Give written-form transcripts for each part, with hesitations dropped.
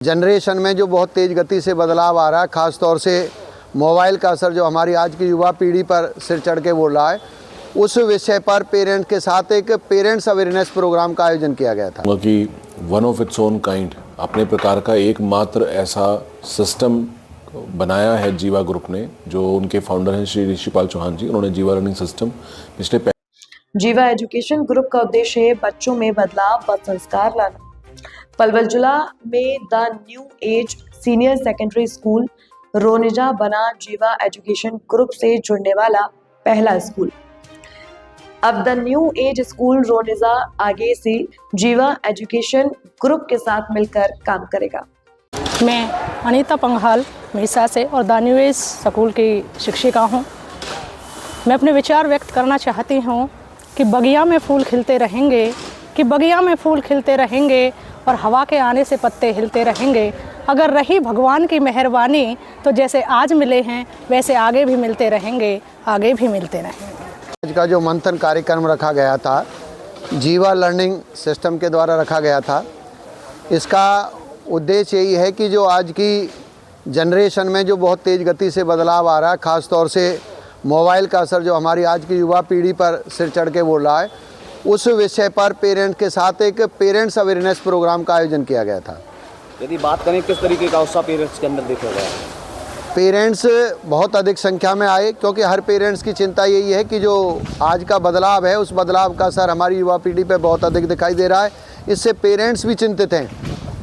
Generation में जो बहुत तेज़ गति से बदलाव आ रहा है, ख़ास तौर से मोबाइल का असर जो हमारी आज की युवा पीढ़ी पर सिर चढ़ के बोल रहा है, उस विषय पर पेरेंट्स के साथ एक पेरेंट्स अवेयरनेस प्रोग्राम का आयोजन किया गया था। कि one of its own kind अपने प्रकार का एकमात्र ऐसा सिस्टम बनाया है जीवा ग्रुप ने, जो उनके फाउंडर हैं श्री ऋषिपाल चौहान जी। उन्होंने जीवा लर्निंग सिस्टम पिछले जीवा एजुकेशन ग्रुप का उद्देश्य है बच्चों में बदलाव व संस्कार लाना। पलवल जिला में the new age senior secondary school रोनिजा बना जीवा एजुकेशन ग्रुप से जुड़ने वाला पहला स्कूल। अब the new as school Ronija आगे से जीवा एजुकेशन ग्रुप के साथ मिलकर काम करेगा। मैं अनीता पंघाल मिर्सा से और द न्यू एज स्कूल की शिक्षिका हूँ। मैं अपने विचार व्यक्त करना चाहती हूँ कि बगिया में फूल खिलते रहेंगे और हवा के आने से पत्ते हिलते रहेंगे। अगर रही भगवान की मेहरबानी तो जैसे आज मिले हैं वैसे आगे भी मिलते रहेंगे। आज का जो मंथन कार्यक्रम रखा गया था, जीवा लर्निंग सिस्टम के द्वारा रखा गया था, इसका उद्देश्य यही है कि जो आज की जनरेशन में जो बहुत तेज़ गति से बदलाव आ रहा है, ख़ास तौर से मोबाइल का असर जो हमारी आज की युवा पीढ़ी पर सिर चढ़ के बोल रहा है, उस विषय पर पेरेंट्स के साथ एक पेरेंट्स अवेयरनेस प्रोग्राम का आयोजन किया गया था। यदि बात करें किस तरीके का उत्साह पेरेंट्स के अंदर देखा गया? पेरेंट्स बहुत अधिक संख्या में आए, क्योंकि हर पेरेंट्स की चिंता यही है कि जो आज का बदलाव है, उस बदलाव का असर हमारी युवा पीढ़ी पर बहुत अधिक दिखाई दे रहा है। इससे पेरेंट्स भी चिंतित हैं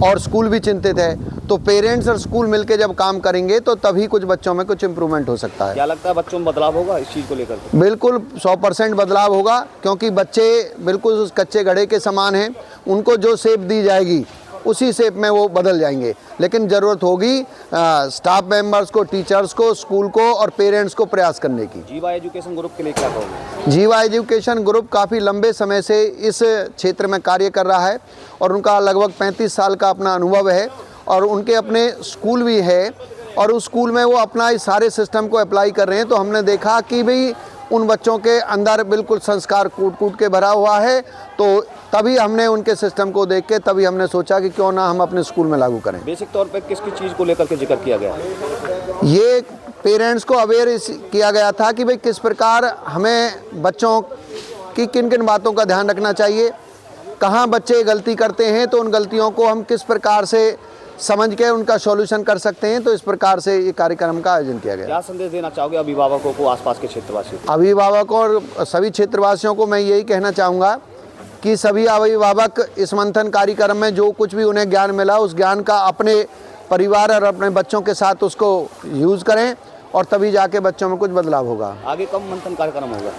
और स्कूल भी चिंतित है। तो पेरेंट्स और स्कूल मिलकर जब काम करेंगे तो तभी कुछ बच्चों में कुछ इम्प्रूवमेंट हो सकता है। क्या लगता है बच्चों में बदलाव होगा इस चीज़ को लेकर? बिल्कुल 100% बदलाव होगा, क्योंकि बच्चे बिल्कुल उस कच्चे घड़े के समान हैं। उनको जो शेप दी जाएगी उसी शेप में वो बदल जाएंगे। लेकिन ज़रूरत होगी स्टाफ मेंबर्स को, टीचर्स को, स्कूल को और पेरेंट्स को प्रयास करने की। जीवा एजुकेशन ग्रुप के लिए क्या कहोगे? जीवा एजुकेशन ग्रुप काफ़ी लंबे समय से इस क्षेत्र में कार्य कर रहा है और उनका लगभग 35 साल का अपना अनुभव है और उनके अपने स्कूल भी है और उस स्कूल में वो अपना इस सारे सिस्टम को अप्लाई कर रहे हैं। तो हमने देखा कि भाई उन बच्चों के अंदर बिल्कुल संस्कार कूट कूट के भरा हुआ है, तो तभी हमने उनके सिस्टम को देख के तभी हमने सोचा कि क्यों ना हम अपने स्कूल में लागू करें। बेसिक तौर पे किसकी चीज़ को लेकर के जिक्र किया गया? ये पेरेंट्स को अवेयर किया गया था कि भाई किस प्रकार हमें बच्चों की किन किन बातों का ध्यान रखना चाहिए, कहाँ बच्चे गलती करते हैं तो उन गलतियों को हम किस प्रकार से समझ के उनका सॉल्यूशन कर सकते हैं। तो इस प्रकार से ये कार्यक्रम का आयोजन किया गया। क्या संदेश देना चाहोगे अभिभावकों को, आसपास के क्षेत्रवासियों को? अभिभावकों और सभी क्षेत्रवासियों को मैं यही कहना चाहूँगा कि सभी अभिभावक इस मंथन कार्यक्रम में जो कुछ भी उन्हें ज्ञान मिला, उस ज्ञान का अपने परिवार और अपने बच्चों के साथ उसको यूज़ करें और तभी जाके बच्चों में कुछ बदलाव होगा। आगे कब मंथन कार्यक्रम होगा?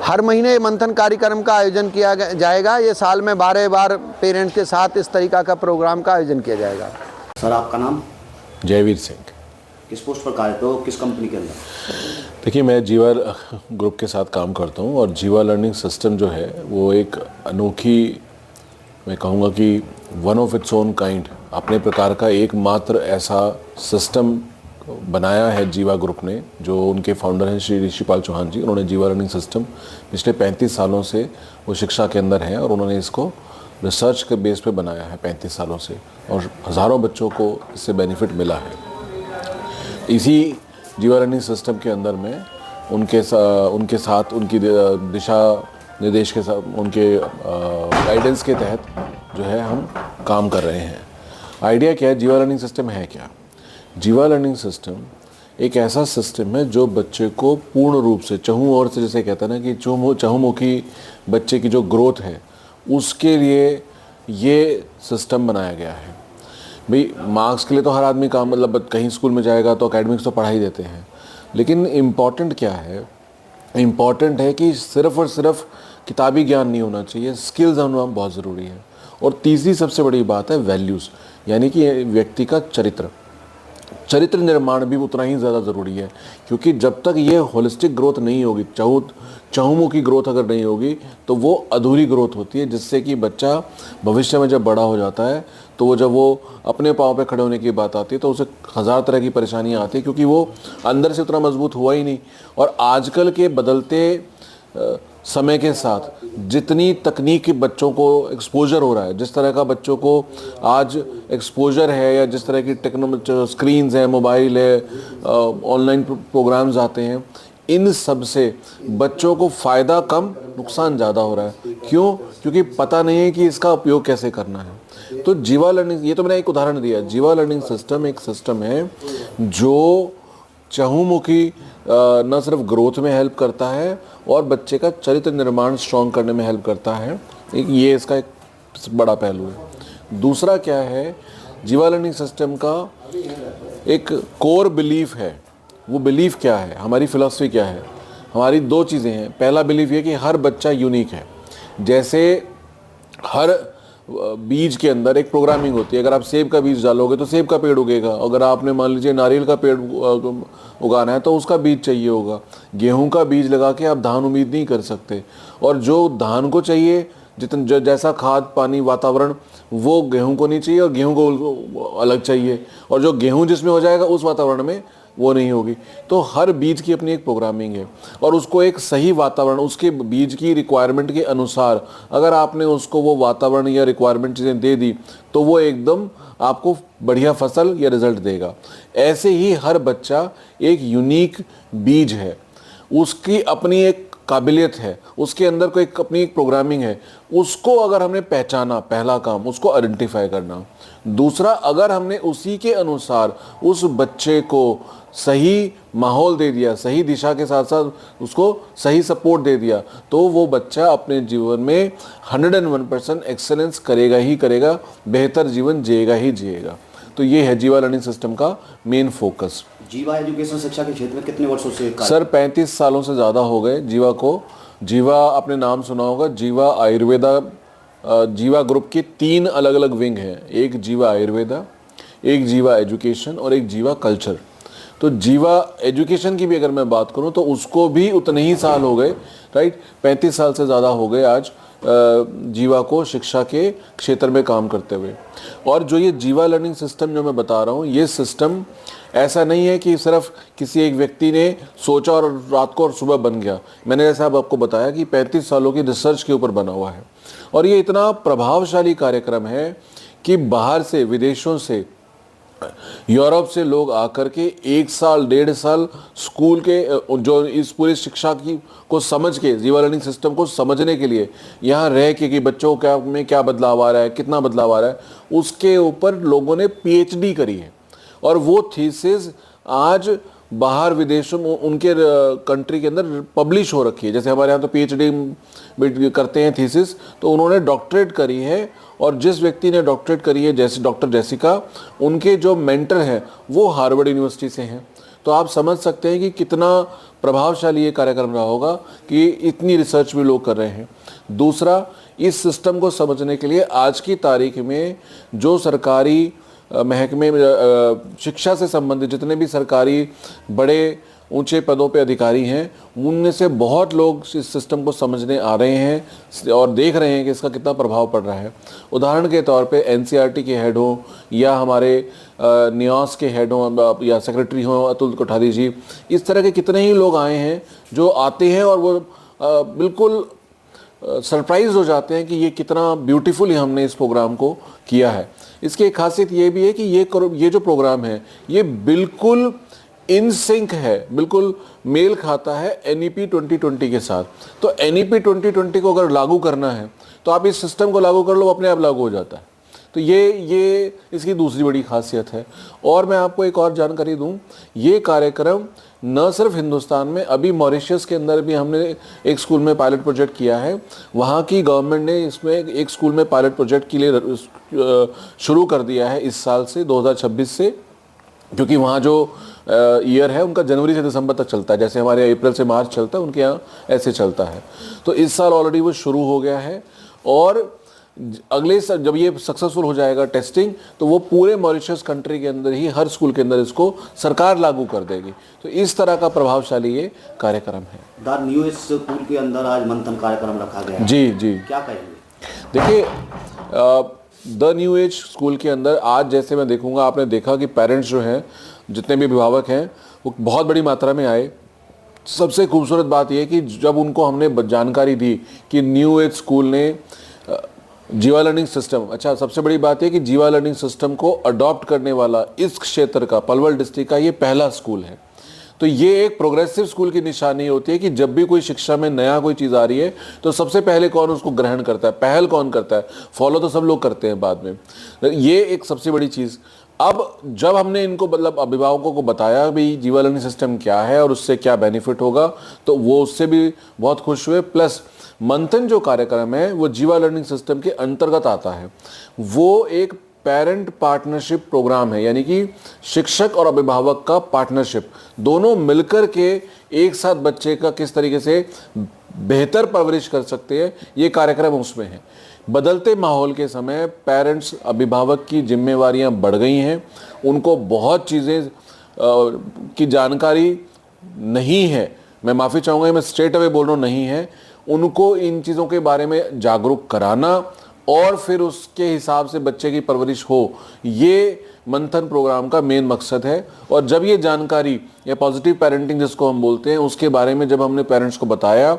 हर महीने मंथन कार्यक्रम का आयोजन किया जाएगा। ये साल में 12 बार पेरेंट्स के साथ इस तरीका का प्रोग्राम का आयोजन किया जाएगा। सर, आपका नाम? जयवीर सिंह। किस पोस्ट पर कार्यरत हो, किस कंपनी के अंदर? देखिए, मैं जीवा ग्रुप के साथ काम करता हूँ और जीवा लर्निंग सिस्टम जो है वो एक अनोखी, मैं कहूँगा कि one of its own kind अपने प्रकार का एकमात्र ऐसा सिस्टम बनाया है जीवा ग्रुप ने, जो उनके फाउंडर हैं श्री ऋषिपाल चौहान जी। उन्होंने जीवा लर्निंग सिस्टम पिछले 35 सालों से वो शिक्षा के अंदर हैं और उन्होंने इसको रिसर्च के बेस पे बनाया है 35 सालों से और हज़ारों बच्चों को इससे बेनिफिट मिला है। इसी जीवा लर्निंग सिस्टम के अंदर में उनके साथ उनकी दिशा निर्देश के साथ, उनके गाइडेंस के तहत जो है हम काम कर रहे हैं। आइडिया क्या है? जीवा लर्निंग सिस्टम है क्या? जीवा लर्निंग सिस्टम एक ऐसा सिस्टम है जो बच्चे को पूर्ण रूप से चहुँ ओर से, जैसे कहते हैं ना कि चहुमुखी बच्चे की जो ग्रोथ है उसके लिए ये सिस्टम बनाया गया है। भाई मार्क्स के लिए तो हर आदमी काम, मतलब कहीं स्कूल में जाएगा तो एकेडमिक्स तो पढ़ा ही देते हैं, लेकिन इम्पॉर्टेंट क्या है? इम्पॉर्टेंट है कि सिर्फ़ और सिर्फ किताबी ज्ञान नहीं होना चाहिए, स्किल्स होना बहुत ज़रूरी है। और तीसरी सबसे बड़ी बात है वैल्यूज़, यानी कि व्यक्ति का चरित्र निर्माण भी उतना ही ज़्यादा ज़रूरी है, क्योंकि जब तक ये होलिस्टिक ग्रोथ नहीं होगी, चहुमुखी ग्रोथ अगर नहीं होगी तो वो अधूरी ग्रोथ होती है, जिससे कि बच्चा भविष्य में जब बड़ा हो जाता है तो जब वो अपने पाँव पे खड़े होने की बात आती है तो उसे हज़ार तरह की परेशानियाँ आती है, क्योंकि वो अंदर से उतना मजबूत हुआ ही नहीं। और आजकल के बदलते समय के साथ जितनी तकनीकी बच्चों को एक्सपोजर हो रहा है, जिस तरह का बच्चों को आज एक्सपोजर है, या जिस तरह की टेक्नोलॉजी स्क्रीन्स है, मोबाइल है, ऑनलाइन प्रोग्राम्स आते हैं, इन सब से बच्चों को फ़ायदा कम नुकसान ज़्यादा हो रहा है। क्यों? क्योंकि पता नहीं है कि इसका उपयोग कैसे करना है। तो जीवा लर्निंग, ये तो मैंने एक उदाहरण दिया। जीवा लर्निंग सिस्टम एक सिस्टम है जो चहुमुखी न सिर्फ ग्रोथ में हेल्प करता है और बच्चे का चरित्र निर्माण स्ट्रॉन्ग करने में हेल्प करता है। ये इसका एक बड़ा पहलू है। दूसरा क्या है, जीवा लर्निंग सिस्टम का एक कोर बिलीफ है। वो बिलीफ क्या है, हमारी फिलॉसफी क्या है? हमारी दो चीज़ें हैं। पहला बिलीफ ये कि हर बच्चा यूनिक है। जैसे हर बीज के अंदर एक प्रोग्रामिंग होती है। अगर आप सेब का बीज डालोगे तो सेब का पेड़ उगेगा। अगर आपने मान लीजिए नारियल का पेड़ उगाना है तो उसका बीज चाहिए होगा। गेहूं का बीज लगा के आप धान उम्मीद नहीं कर सकते। और जो धान को चाहिए जैसा खाद, पानी, वातावरण, वो गेहूं को नहीं चाहिए और गेहूं को अलग चाहिए। और जो गेहूं जिसमें हो जाएगा उस वातावरण में वो नहीं होगी। तो हर बीज की अपनी एक प्रोग्रामिंग है और उसको एक सही वातावरण, उसके बीज की रिक्वायरमेंट के अनुसार अगर आपने उसको वो वातावरण या रिक्वायरमेंट चीज़ें दे दी तो वो एकदम आपको बढ़िया फसल या रिजल्ट देगा। ऐसे ही हर बच्चा एक यूनिक बीज है, उसकी अपनी एक काबिलियत है, उसके अंदर कोई अपनी एक प्रोग्रामिंग है। उसको अगर हमने पहचाना, पहला काम उसको आइडेंटिफाई करना। दूसरा, अगर हमने उसी के अनुसार उस बच्चे को सही माहौल दे दिया, सही दिशा के साथ साथ उसको सही सपोर्ट दे दिया, तो वो बच्चा अपने जीवन में 101% एक्सेलेंस करेगा ही करेगा, बेहतर जीवन जिएगा ही जिएगा। तो ये है जीवा लर्निंग सिस्टम का मेन फोकस। जीवा एजुकेशन शिक्षा के क्षेत्र में कितने वर्षों से सर 35 सालों से ज़्यादा हो गए जीवा को। जीवा आपने नाम सुना होगा, जीवा आयुर्वेदा। जीवा ग्रुप के 3 अलग अलग विंग हैं, एक जीवा आयुर्वेदा, एक जीवा एजुकेशन और एक जीवा कल्चर। तो जीवा एजुकेशन की भी अगर मैं बात करूं तो उसको भी उतने ही साल हो गए, राइट, 35 साल से ज़्यादा हो गए आज जीवा को शिक्षा के क्षेत्र में काम करते हुए। और जो ये जीवा लर्निंग सिस्टम जो मैं बता रहा हूँ, ये सिस्टम ऐसा नहीं है कि सिर्फ किसी एक व्यक्ति ने सोचा और रात को और सुबह बन गया। मैंने जैसा आपको बताया कि 35 सालों की रिसर्च के ऊपर बना हुआ है और ये इतना प्रभावशाली कार्यक्रम है कि बाहर से, विदेशों से, यूरोप से लोग आकर के 1 साल 1.5 साल स्कूल के जो इस पूरी शिक्षा की को समझ के, जीवा लर्निंग सिस्टम को समझने के लिए यहाँ रह के कि बच्चों में क्या बदलाव आ रहा है, कितना बदलाव आ रहा है, उसके ऊपर लोगों ने PhD करी है। और वो थीसिस आज बाहर विदेशों में उनके कंट्री के अंदर पब्लिश हो रखी है। जैसे हमारे यहाँ तो PhD करते हैं थीसिस, तो उन्होंने डॉक्टरेट करी है। और जिस व्यक्ति ने डॉक्टरेट करी है, जैसे डॉक्टर जेसिका, उनके जो मेंटर हैं वो हार्वर्ड यूनिवर्सिटी से हैं। तो आप समझ सकते हैं कि कितना प्रभावशाली ये कार्यक्रम रहा होगा कि इतनी रिसर्च भी लोग कर रहे हैं। दूसरा, इस सिस्टम को समझने के लिए आज की तारीख में जो सरकारी महकमे शिक्षा से संबंधित जितने भी सरकारी बड़े ऊंचे पदों पे अधिकारी हैं, उनमें से बहुत लोग इस सिस्टम को समझने आ रहे हैं और देख रहे हैं कि इसका कितना प्रभाव पड़ रहा है। उदाहरण के तौर पे NCERT के हेड हों या हमारे नियास के हेड हों या सेक्रेटरी हों अतुल कोठारी जी, इस तरह के कितने ही लोग आए हैं जो आते हैं और वो बिल्कुल सरप्राइज हो जाते हैं कि ये कितना ब्यूटीफुली हमने इस प्रोग्राम को किया है। इसकी एक खासियत ये भी है कि ये जो प्रोग्राम है ये बिल्कुल इन सिंक है, बिल्कुल मेल खाता है NEP 2020 के साथ। तो NEP 2020 को अगर लागू करना है तो आप इस सिस्टम को लागू कर लो, अपने आप लागू हो जाता है। तो ये इसकी दूसरी बड़ी खासियत है। और मैं आपको एक और जानकारी दूं, ये कार्यक्रम न सिर्फ हिंदुस्तान में, अभी मॉरिशस के अंदर भी हमने एक स्कूल में पायलट प्रोजेक्ट किया है। वहाँ की गवर्नमेंट ने इसमें एक स्कूल में पायलट प्रोजेक्ट के लिए शुरू कर दिया है इस साल से, 2026 से, क्योंकि वहाँ जो ईयर है उनका जनवरी से दिसंबर तक चलता है। जैसे हमारे अप्रैल से मार्च चलता है, उनके यहाँ ऐसे चलता है। तो इस साल ऑलरेडी वो शुरू हो गया है और अगले साल जब ये सक्सेसफुल हो जाएगा टेस्टिंग, तो वो पूरे मॉरिशस कंट्री के अंदर ही हर स्कूल के अंदर इसको सरकार लागू कर देगी। तो इस तरह का प्रभावशाली ये कार्यक्रम है। द न्यू एज स्कूल के अंदर आज मंथन कार्यक्रम रखा गया है। जी जी, क्या कहेंगे? देखिए, द न्यू एज स्कूल के अंदर आज जैसे मैं देखूंगा, आपने देखा कि पेरेंट्स जो हैं, जितने भी अभिभावक हैं, वो बहुत बड़ी मात्रा में आए। सबसे खूबसूरत बात यह कि जब उनको हमने जानकारी दी कि न्यू एज स्कूल ने जीवा लर्निंग सिस्टम, अच्छा सबसे बड़ी बात है कि जीवा लर्निंग सिस्टम को अडॉप्ट करने वाला इस क्षेत्र का, पलवल डिस्ट्रिक्ट का ये पहला स्कूल है। तो ये एक प्रोग्रेसिव स्कूल की निशानी होती है कि जब भी कोई शिक्षा में नया कोई चीज़ आ रही है तो सबसे पहले कौन उसको ग्रहण करता है, पहल कौन करता है, फॉलो तो सब लोग करते हैं बाद में। ये एक सबसे बड़ी चीज़। अब जब हमने इनको मतलब अभिभावकों को बताया भाई जीवा लर्निंग सिस्टम क्या है और उससे क्या बेनिफिट होगा, तो वो उससे भी बहुत खुश हुए। प्लस मंथन जो कार्यक्रम है वो जीवा लर्निंग सिस्टम के अंतर्गत आता है। वो एक पेरेंट पार्टनरशिप प्रोग्राम है, यानी कि शिक्षक और अभिभावक का पार्टनरशिप, दोनों मिलकर के एक साथ बच्चे का किस तरीके से बेहतर परवरिश कर सकते हैं, ये कार्यक्रम उसमें है। बदलते माहौल के समय पेरेंट्स, अभिभावक की जिम्मेवारियां बढ़ गई हैं, उनको बहुत चीज़ें की जानकारी नहीं है। मैं माफ़ी चाहूँगा, मैं स्ट्रेट अवे बोल रहा हूँ, नहीं है। उनको इन चीज़ों के बारे में जागरूक कराना और फिर उसके हिसाब से बच्चे की परवरिश हो, ये मंथन प्रोग्राम का मेन मकसद है। और जब ये जानकारी या पॉजिटिव पेरेंटिंग जिसको हम बोलते हैं, उसके बारे में जब हमने पेरेंट्स को बताया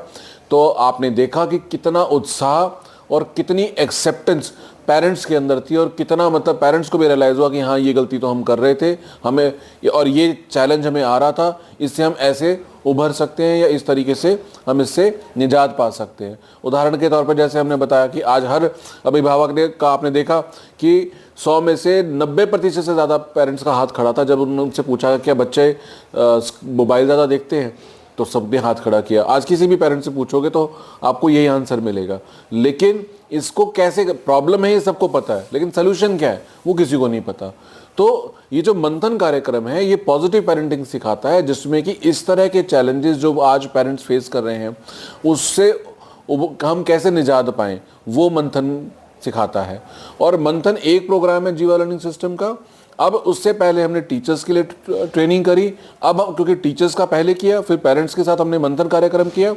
तो आपने देखा कि कितना उत्साह और कितनी एक्सेप्टेंस पेरेंट्स के अंदर थी, और कितना मतलब पेरेंट्स को भी रियलाइज़ हुआ कि हाँ ये गलती तो हम कर रहे थे, हमें और ये चैलेंज हमें आ रहा था, इससे हम ऐसे उभर सकते हैं या इस तरीके से हम इससे निजात पा सकते हैं। उदाहरण के तौर पर जैसे हमने बताया कि आज हर अभिभावक ने का आपने देखा कि 100 में से 90% से ज़्यादा पेरेंट्स का हाथ खड़ा था जब उनसे पूछा क्या बच्चे मोबाइल ज़्यादा देखते हैं, तो सबने हाथ खड़ा किया। आज किसी भी पेरेंट्स से पूछोगे तो आपको यही आंसर मिलेगा। लेकिन इसको कैसे, प्रॉब्लम है ये सबको पता है, लेकिन सोल्यूशन क्या है वो किसी को नहीं पता। तो ये जो मंथन कार्यक्रम है ये पॉजिटिव पेरेंटिंग सिखाता है, जिसमें कि इस तरह के चैलेंजेस जो आज पेरेंट्स फेस कर रहे हैं उससे हम कैसे निजात पाएं, वो मंथन सिखाता है। और मंथन एक प्रोग्राम है जीवा लर्निंग सिस्टम का। अब उससे पहले हमने टीचर्स के लिए ट्रेनिंग करी, अब क्योंकि टीचर्स का पहले किया, फिर पेरेंट्स के साथ हमने मंथन कार्यक्रम किया,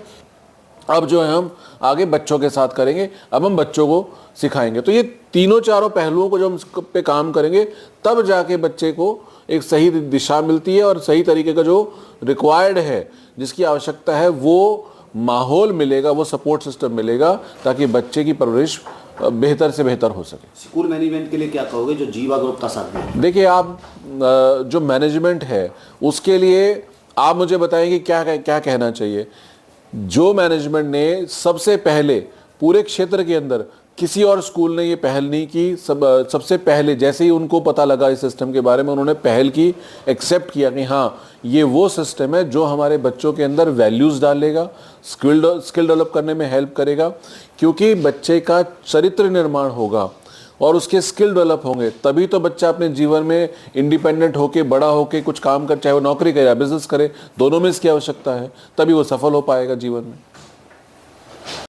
अब जो है हम आगे बच्चों के साथ करेंगे, अब हम बच्चों को सिखाएंगे। तो ये तीनों चारों पहलुओं को जो हम इस पे काम करेंगे तब जाके बच्चे को एक सही दिशा मिलती है और सही तरीके का जो रिक्वायर्ड है, जिसकी आवश्यकता है, वो माहौल मिलेगा, वो सपोर्ट सिस्टम मिलेगा, ताकि बच्चे की परवरिश बेहतर से बेहतर हो सके। स्कूल मैनेजमेंट के लिए क्या कहोगे जो जीवा ग्रुप का साथ दें? देखिए, आप जो मैनेजमेंट है उसके लिए आप मुझे बताएंगे क्या क्या कहना चाहिए। जो मैनेजमेंट ने सबसे पहले पूरे क्षेत्र के अंदर, किसी और स्कूल ने ये पहल नहीं की, सबसे पहले जैसे ही उनको पता लगा इस सिस्टम के बारे में, उन्होंने पहल की, एक्सेप्ट किया कि हाँ ये वो सिस्टम है जो हमारे बच्चों के अंदर वैल्यूज़ डालेगा, स्किल डेवलप करने में हेल्प करेगा। क्योंकि बच्चे का चरित्र निर्माण होगा और उसके स्किल डेवलप होंगे, तभी तो बच्चा अपने जीवन में इंडिपेंडेंट होके, बड़ा होके कुछ काम कर, चाहे वो नौकरी करे या बिजनेस करे, दोनों में इसकी आवश्यकता है, तभी वो सफल हो पाएगा जीवन में।